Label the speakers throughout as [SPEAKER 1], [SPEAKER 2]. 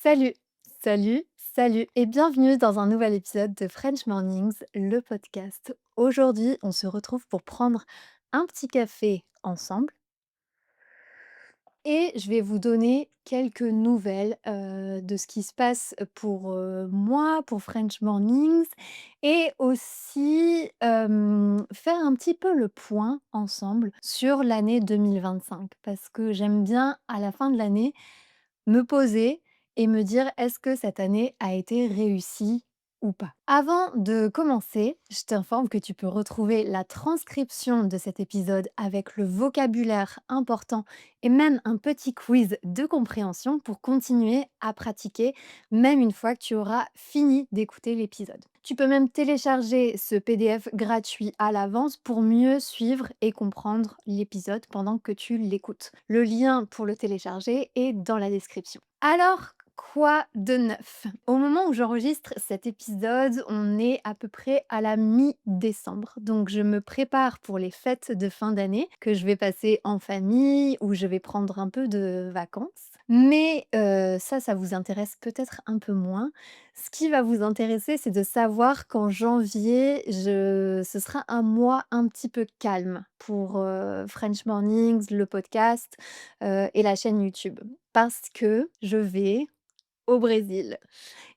[SPEAKER 1] Salut, salut et bienvenue dans un nouvel épisode de French Mornings, le podcast. Aujourd'hui, on se retrouve pour prendre un petit café ensemble et je vais vous donner quelques nouvelles de ce qui se passe pour moi, pour French Mornings et aussi faire un petit peu le point ensemble sur l'année 2025 parce que j'aime bien à la fin de l'année me poser et me dire: «Est-ce que cette année a été réussie ou pas?» Avant de commencer, je t'informe que tu peux retrouver la transcription de cet épisode avec le vocabulaire important et même un petit quiz de compréhension pour continuer à pratiquer, même une fois que tu auras fini d'écouter l'épisode. Tu peux même télécharger ce PDF gratuit à l'avance pour mieux suivre et comprendre l'épisode pendant que tu l'écoutes. Le lien pour le télécharger est dans la description. Alors, quoi de neuf? Au moment où j'enregistre cet épisode, on est à peu près à la mi-décembre. Donc je me prépare pour les fêtes de fin d'année que je vais passer en famille, où je vais prendre un peu de vacances. Mais ça vous intéresse peut-être un peu moins. Ce qui va vous intéresser, c'est de savoir qu'en janvier, ce sera un mois un petit peu calme pour French Mornings, le podcast et la chaîne YouTube. Parce que je vais au Brésil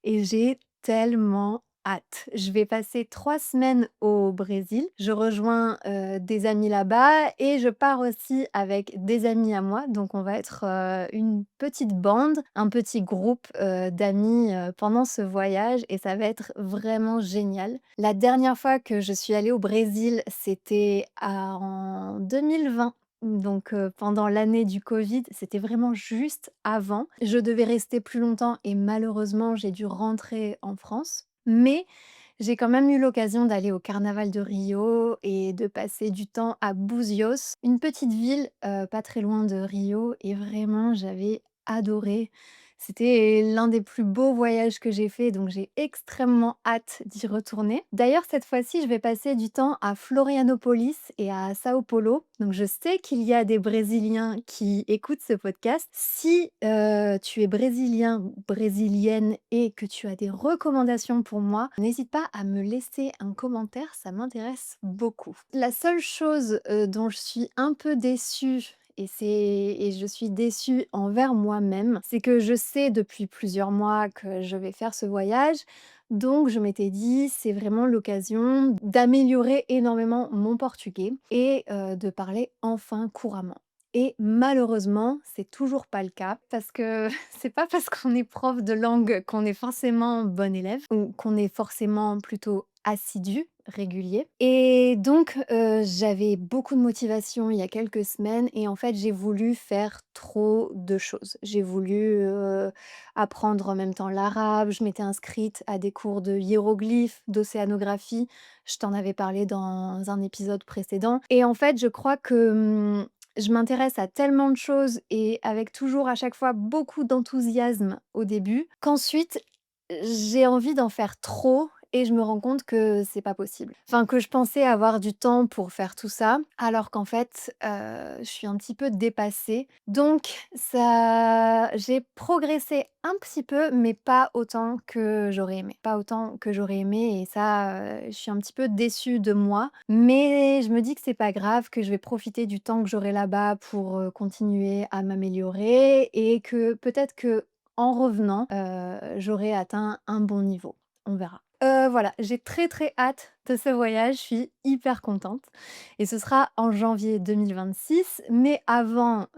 [SPEAKER 1] et j'ai tellement hâte. Je vais passer 3 semaines au Brésil. Je rejoins, des amis là-bas et je pars aussi avec des amis à moi. Donc on va être, une petite bande, un petit groupe, d'amis, pendant ce voyage et ça va être vraiment génial. La dernière fois que je suis allée au Brésil, c'était en 2020. Donc pendant l'année du covid, c'était vraiment juste avant. Je devais rester plus longtemps et malheureusement, j'ai dû rentrer en France. Mais j'ai quand même eu l'occasion d'aller au carnaval de Rio et de passer du temps à Buzios, une petite ville, pas très loin de Rio et vraiment j'avais adoré. C'était l'un des plus beaux voyages que j'ai fait, donc j'ai extrêmement hâte d'y retourner. D'ailleurs, cette fois-ci, je vais passer du temps à Florianopolis et à Sao Paulo. Donc, je sais qu'il y a des Brésiliens qui écoutent ce podcast. Si tu es brésilien ou brésilienne et que tu as des recommandations pour moi, n'hésite pas à me laisser un commentaire, ça m'intéresse beaucoup. La seule chose dont je suis un peu déçue et je suis déçue envers moi-même, c'est que je sais depuis plusieurs mois que je vais faire ce voyage, donc je m'étais dit: «C'est vraiment l'occasion d'améliorer énormément mon portugais et de parler enfin couramment». Et malheureusement, c'est toujours pas le cas parce que c'est pas parce qu'on est prof de langue qu'on est forcément bon élève ou qu'on est forcément plutôt assidu, régulier. Et donc j'avais beaucoup de motivation il y a quelques semaines et en fait, j'ai voulu faire trop de choses. J'ai voulu, apprendre en même temps l'arabe, je m'étais inscrite à des cours de hiéroglyphes, d'océanographie. Je t'en avais parlé dans un épisode précédent et en fait, je crois que, je m'intéresse à tellement de choses et avec toujours à chaque fois beaucoup d'enthousiasme au début, qu'ensuite j'ai envie d'en faire trop et je me rends compte que c'est pas possible. Enfin, que je pensais avoir du temps pour faire tout ça, alors qu'en fait, je suis un petit peu dépassée. Donc ça j'ai progressé un petit peu, mais pas autant que j'aurais aimé. Pas autant que j'aurais aimé et ça, je suis un petit peu déçue de moi. Mais je me dis que c'est pas grave, que je vais profiter du temps que j'aurai là-bas pour, continuer à m'améliorer et que peut-être que en revenant, j'aurai atteint un bon niveau. On verra. Voilà, j'ai très, très hâte de ce voyage, je suis hyper contente et ce sera en janvier 2026. Mais avant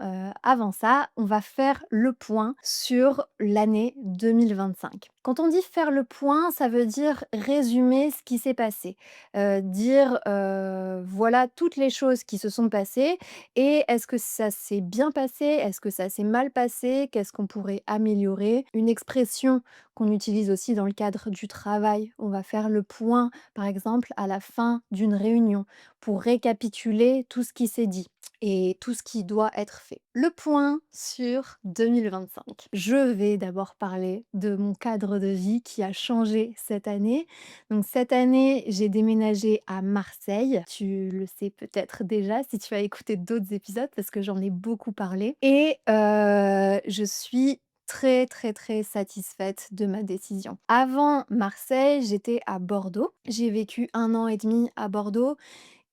[SPEAKER 1] ça, on va faire le point sur l'année 2025. Quand on dit faire le point, ça veut dire résumer ce qui s'est passé, dire, voilà toutes les choses qui se sont passées et est-ce que ça s'est bien passé? Est-ce que ça s'est mal passé? Qu'est-ce qu'on pourrait améliorer? Une expression qu'on utilise aussi dans le cadre du travail. On va faire le point, par exemple, à la fin d'une réunion pour récapituler tout ce qui s'est dit et tout ce qui doit être fait. Le point sur 2025. Je vais d'abord parler de mon cadre de vie qui a changé cette année. Donc cette année, j'ai déménagé à Marseille. Tu le sais peut-être déjà si tu as écouté d'autres épisodes parce que j'en ai beaucoup parlé. Et je suis très, très, très satisfaite de ma décision. Avant Marseille, j'étais à Bordeaux. J'ai vécu 1 an et demi à Bordeaux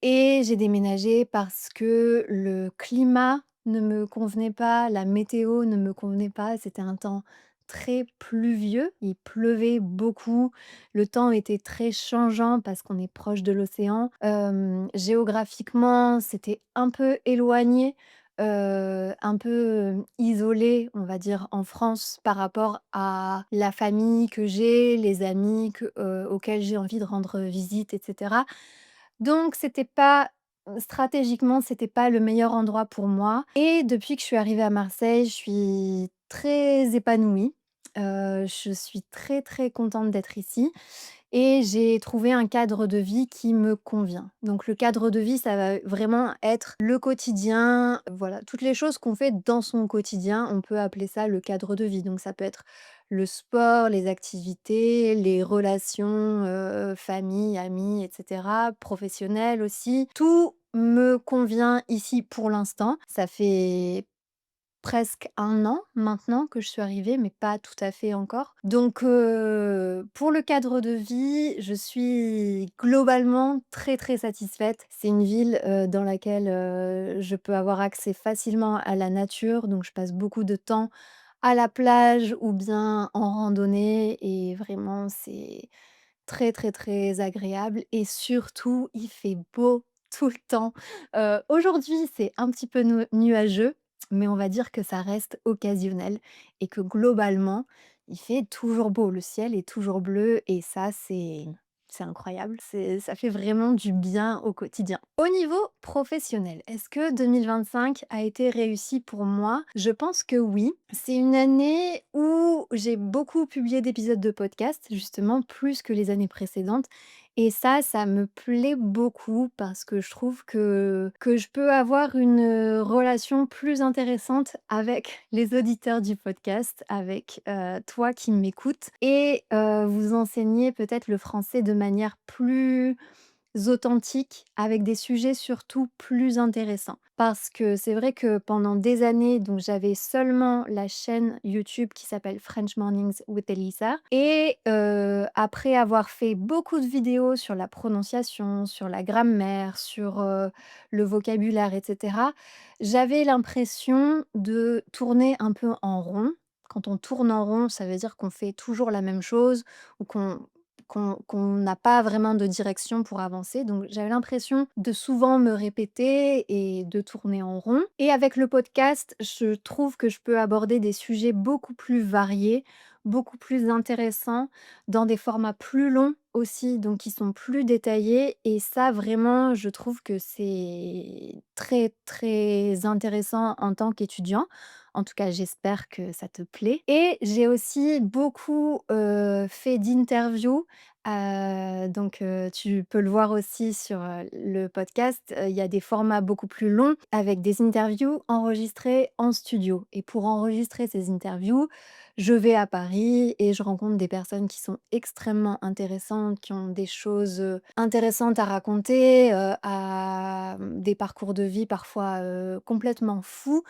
[SPEAKER 1] et j'ai déménagé parce que le climat ne me convenait pas, la météo ne me convenait pas. C'était un temps très pluvieux, il pleuvait beaucoup, le temps était très changeant parce qu'on est proche de l'océan. Géographiquement, c'était un peu éloigné, un peu, isolé, on va dire, en France par rapport à la famille que j'ai, les amis auxquels j'ai envie de rendre visite et cetera. Donc c'était pas stratégiquement, c'était pas le meilleur endroit pour moi et depuis que je suis arrivée à Marseille, je suis très épanouie. Je suis très, très contente d'être ici et j'ai trouvé un cadre de vie qui me convient. Donc le cadre de vie, ça va vraiment être le quotidien, voilà, toutes les choses qu'on fait dans son quotidien, on peut appeler ça le cadre de vie. Donc ça peut être le sport, les activités, les relations, famille, amis et cetera, professionnelles aussi. Tout me convient ici pour l'instant. Ça fait presque 1 an maintenant que je suis arrivée, mais pas tout à fait encore. Donc, pour le cadre de vie, je suis globalement très, très satisfaite. C'est une ville, dans laquelle, je peux avoir accès facilement à la nature, donc je passe beaucoup de temps à la plage ou bien en randonnée et vraiment c'est très, très, très agréable et surtout il fait beau tout le temps. Aujourd'hui, c'est un petit peu nuageux, mais on va dire que ça reste occasionnel et que globalement, il fait toujours beau. Le ciel est toujours bleu et ça, c'est incroyable. Ça fait vraiment du bien au quotidien. Au niveau professionnel, est-ce que 2025 a été réussi pour moi? Je pense que oui. C'est une année où j'ai beaucoup publié d'épisodes de podcast, justement, plus que les années précédentes. Et ça me plaît beaucoup parce que je trouve que je peux avoir une, relation plus intéressante avec les auditeurs du podcast, avec, toi qui m'écoutes et vous enseigner peut-être le français de manière plus authentiques, avec des sujets surtout plus intéressants. Parce que c'est vrai que pendant des années, donc j'avais seulement la chaîne YouTube qui s'appelle French Mornings with Elisa et après avoir fait beaucoup de vidéos sur la prononciation, sur la grammaire, sur, le vocabulaire et cetera, j'avais l'impression de tourner un peu en rond. Quand on tourne en rond, ça veut dire qu'on fait toujours la même chose ou qu'on n'a pas vraiment de direction pour avancer. Donc j'avais l'impression de souvent me répéter et de tourner en rond. Et avec le podcast, je trouve que je peux aborder des sujets beaucoup plus variés, beaucoup plus intéressants, dans des formats plus longs aussi, donc qui sont plus détaillés. Et ça, vraiment, je trouve que c'est très, très intéressant en tant qu'étudiant. En tout cas, j'espère que ça te plaît. Et j'ai aussi beaucoup fait d'interviews. Donc, tu peux le voir aussi sur le podcast. Il y a des formats beaucoup plus longs avec des interviews enregistrées en studio. Et pour enregistrer ces interviews, je vais à Paris et je rencontre des personnes qui sont extrêmement intéressantes, qui ont des choses intéressantes à raconter, des parcours de vie parfois complètement fous.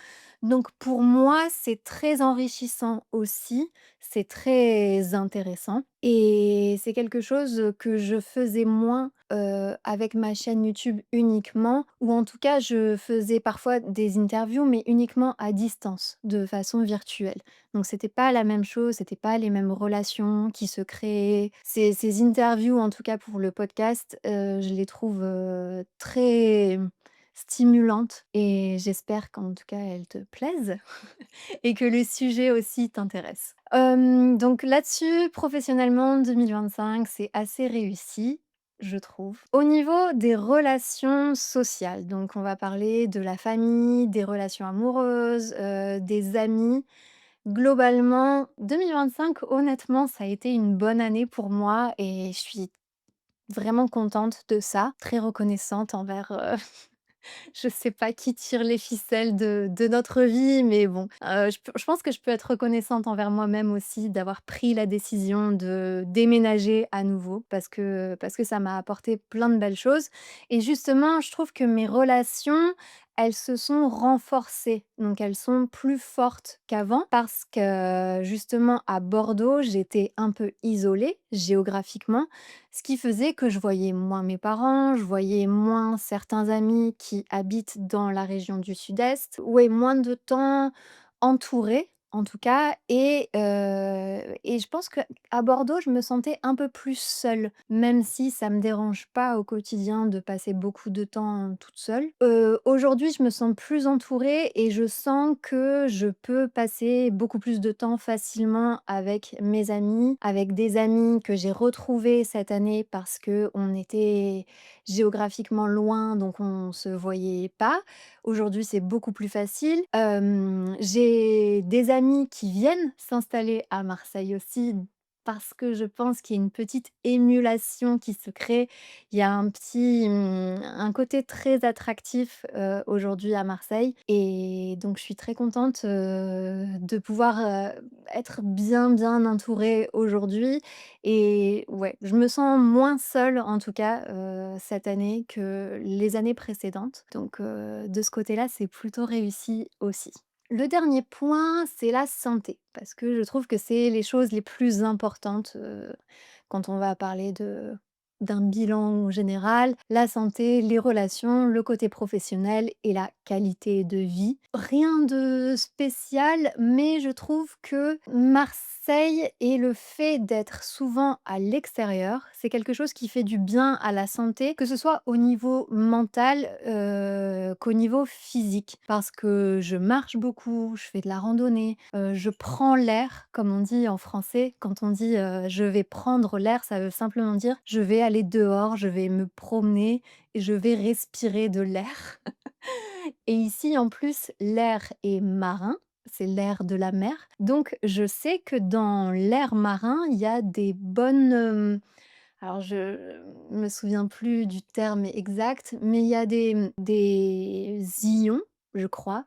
[SPEAKER 1] Donc pour moi, c'est très enrichissant aussi, c'est très intéressant et c'est quelque chose, que je faisais moins, avec ma chaîne YouTube uniquement ou en tout cas je faisais parfois des interviews mais uniquement à distance, de façon virtuelle. Donc c'était pas la même chose, c'était pas les mêmes relations qui se créaient. Ces interviews en tout cas pour le podcast, je les trouve, très stimulantes et j'espère qu'en tout cas elles te plaisent et que le sujet aussi t'intéresse. Donc là-dessus, professionnellement, 2025, c'est assez réussi, je trouve. Au niveau des relations sociales, donc on va parler de la famille, des relations amoureuses, des amis. Globalement, 2025, honnêtement, ça a été une bonne année pour moi et je suis vraiment contente de ça, très reconnaissante envers, je sais pas qui tire les ficelles de notre vie, mais bon, je pense que je peux être reconnaissante envers moi-même aussi d'avoir pris la décision de déménager à nouveau parce que ça m'a apporté plein de belles choses et justement, je trouve que mes relations, elles se sont renforcées, donc elles sont plus fortes qu'avant parce que justement à Bordeaux, j'étais un peu isolée géographiquement, ce qui faisait que je voyais moins mes parents, je voyais moins certains amis qui habitent dans la région du sud-est. Ouais, moins de temps entourée, en tout cas et je pense qu'à Bordeaux, je me sentais un peu plus seule, même si ça me dérange pas au quotidien de passer beaucoup de temps toute seule. Aujourd'hui, je me sens plus entourée et je sens que je peux passer beaucoup plus de temps facilement avec mes amis, avec des amis que j'ai retrouvés cette année parce qu'on était géographiquement loin, donc on se voyait pas. Aujourd'hui, c'est beaucoup plus facile. J'ai des amis qui viennent s'installer à Marseille aussi parce que je pense qu'il y a une petite émulation qui se crée. Il y a un côté très attractif, aujourd'hui à Marseille et donc je suis très contente, de pouvoir, être bien, bien entourée aujourd'hui et ouais, je me sens moins seule en tout cas, cette année que les années précédentes. Donc, de ce côté-là, c'est plutôt réussi aussi. Le dernier point, c'est la santé, parce que je trouve que c'est les choses les plus importantes, quand on va parler d'un bilan général, la santé, les relations, le côté professionnel et la qualité de vie. Rien de spécial, mais je trouve que Marseille et le fait d'être souvent à l'extérieur, c'est quelque chose qui fait du bien à la santé, que ce soit au niveau mental, qu'au niveau physique. Parce que je marche beaucoup, je fais de la randonnée, je prends l'air, comme on dit en français. Quand on dit, «Je vais prendre l'air», ça veut simplement dire: «Je vais aller dehors, je vais me promener et je vais respirer de l'air». Et ici, en plus, l'air est marin, c'est l'air de la mer. Donc je sais que dans l'air marin, il y a des bonnes, alors je me souviens plus du terme exact, mais il y a des ions, je crois,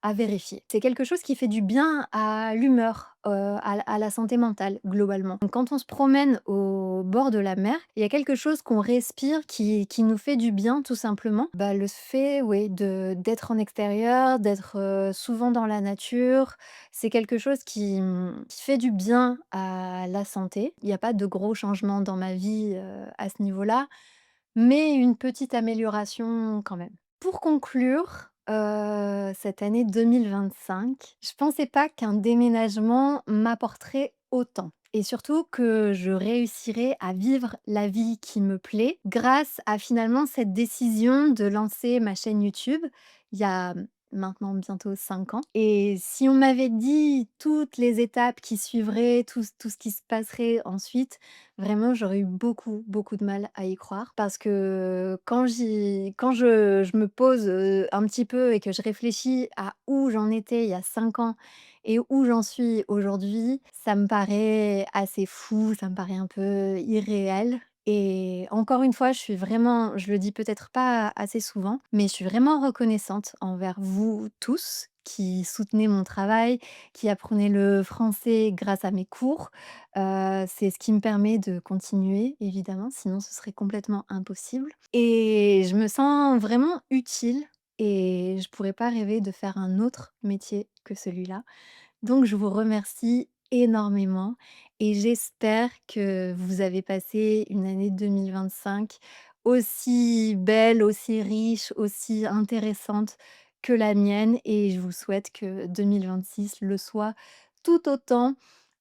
[SPEAKER 1] à vérifier. C'est quelque chose qui fait du bien à l'humeur, à la santé mentale, globalement. Donc quand on se promène au bord de la mer, il y a quelque chose qu'on respire qui nous fait du bien, tout simplement. Bah, le fait, oui, d'être en extérieur, d'être, souvent dans la nature, c'est quelque chose qui fait du bien à la santé. Il y a pas de gros changements dans ma vie, à ce niveau-là, mais une petite amélioration quand même. Pour conclure, cette année 2025, je pensais pas qu'un déménagement m'apporterait autant et surtout que je réussirais à vivre la vie qui me plaît grâce à finalement cette décision de lancer ma chaîne YouTube il y a maintenant bientôt 5 ans et si on m'avait dit toutes les étapes qui suivraient, tout ce qui se passerait ensuite, vraiment, j'aurais eu beaucoup, beaucoup de mal à y croire parce que quand je me pose, un petit peu et que je réfléchis à où j'en étais il y a 5 ans et où j'en suis aujourd'hui, ça me paraît assez fou, ça me paraît un peu irréel et encore une fois, je le dis peut-être pas assez souvent, mais je suis vraiment reconnaissante envers vous tous qui soutenez mon travail, qui apprenez le français grâce à mes cours. C'est ce qui me permet de continuer évidemment, sinon ce serait complètement impossible et je me sens vraiment utile et je pourrais pas rêver de faire un autre métier que celui-là. Donc je vous remercie énormément et j'espère que vous avez passé une année 2025 aussi belle, aussi riche, aussi intéressante que la mienne et je vous souhaite que 2026 le soit tout autant,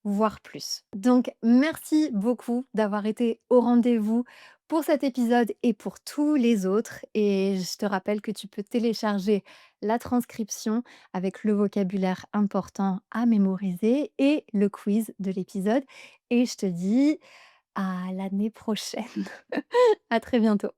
[SPEAKER 1] voire plus. Donc merci beaucoup d'avoir été au rendez-vous pour cet épisode et pour tous les autres et je te rappelle que tu peux télécharger la transcription avec le vocabulaire important à mémoriser et le quiz de l'épisode. Et je te dis à l'année prochaine. À très bientôt.